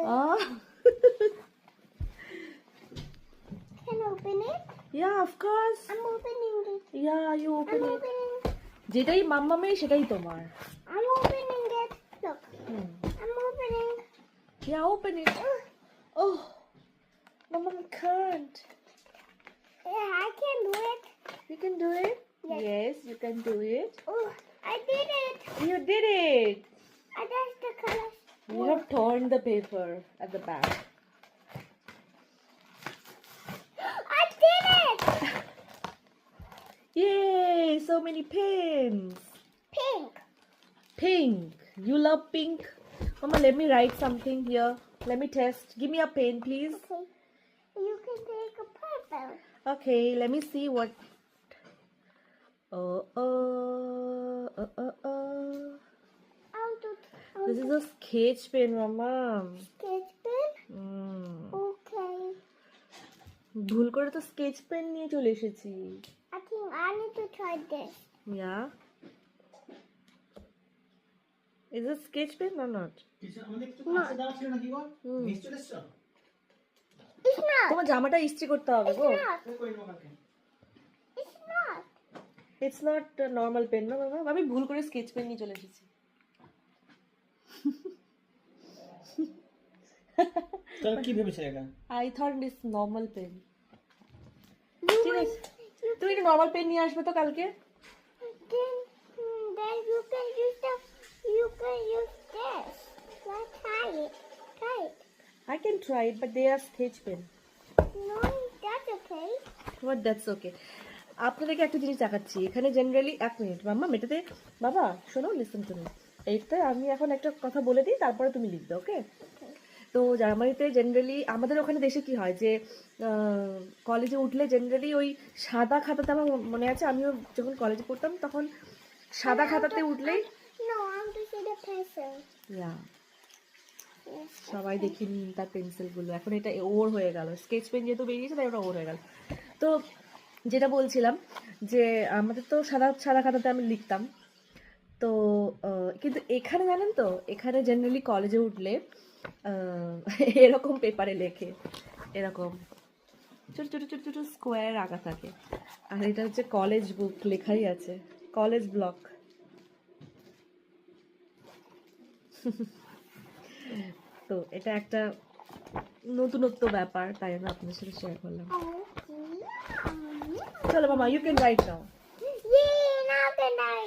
Oh. Can I open it? Yeah, of course. I'm opening it. Yeah, you open I'm it. opening. যেটাই মাম্মামে সেটাই তোমার। I'm opening it. Look. Hmm. I'm opening. Yeah, open it. Oh, Mama can't. Yeah, I can do it. You can do it? Yes. Yes, you can do it. Oh, I did it. You did it. I touched the color. You have torn the paper at the back. I did it. Yay, so many pins. Pink. Pink. You love pink? Mama, let me write something here. Let me test. Give me a pen, please. Okay. You can take a purple. Okay, let me see what. This is a sketch pen, Mama. Sketch pen? Hmm. Okay. ভুল করে তো sketch pen নিয়ে চলে এসেছি। I think I need to try this. Yeah. Is it sketch pen or not? It's not. তোমার জামাটা ইস্ত্রি করতে হবে It's go. not. It's not. It's not a normal pen, no, Mama. আমি ভুল করে স্কেচ পেন নিয়ে চলে এসেছি। তোর কি ভেবেছে এটা? I thought it's normal pen. You ঠিক will, আছে। তুমি একটা নরমাল পেন নিয়ে আসবে তো কালকে? then you can use this. Let's try it. Try it. I can try it, but they are sketch pen. No, that's okay. But that's okay. আপনাদেরকে একটা জিনিস দেখাচ্ছি। এখানে জেনারেলি 1 মিনিট মাম্মা এটাতে বাবা শোনো লিসেন টু মি। এইটাতে আমি এখন একটা কথা বলে দিই তারপরে তুমি লিখবে, ওকে? তো জার্মানিতে জেনারেলি আমাদের ওখানে দেশে কি হয় যে কলেজে উঠলে জেনারেলি ওই সাদা খাতাতে আমার মনে আছে আমিও যখন কলেজে পড়তাম তখন সাদা খাতাতে উঠলেই No, I'm to see the pencil. Yeah Yes. সবাই দেখি নিন তার পেন্সিলগুলো এখন এটা ওর হয়ে গেল স্কেচ পেন যেহেতু বেরিয়েছে তাই ওটা ওর হয়ে গেল। তো যেটা বলছিলাম যে আমাদের তো সাদা সাদা খাতাতে আমি লিখতাম তো কিন্তু এখানে জানেন তো এখানে জেনারেলি কলেজে উঠলে এরকম পেপারে লেখে এরকম ছোটো ছোটো ছোটো ছোটো স্কোয়ার আঁকা থাকে আর এটা হচ্ছে কলেজ বুক লেখাই আছে কলেজ ব্লক। তো এটা একটা নতুনত্ব ব্যাপার তাই আমি আপনাদের সাথে শেয়ার করলাম। Oh, yeah. চলো মামা you can write now. Yeah, now can I?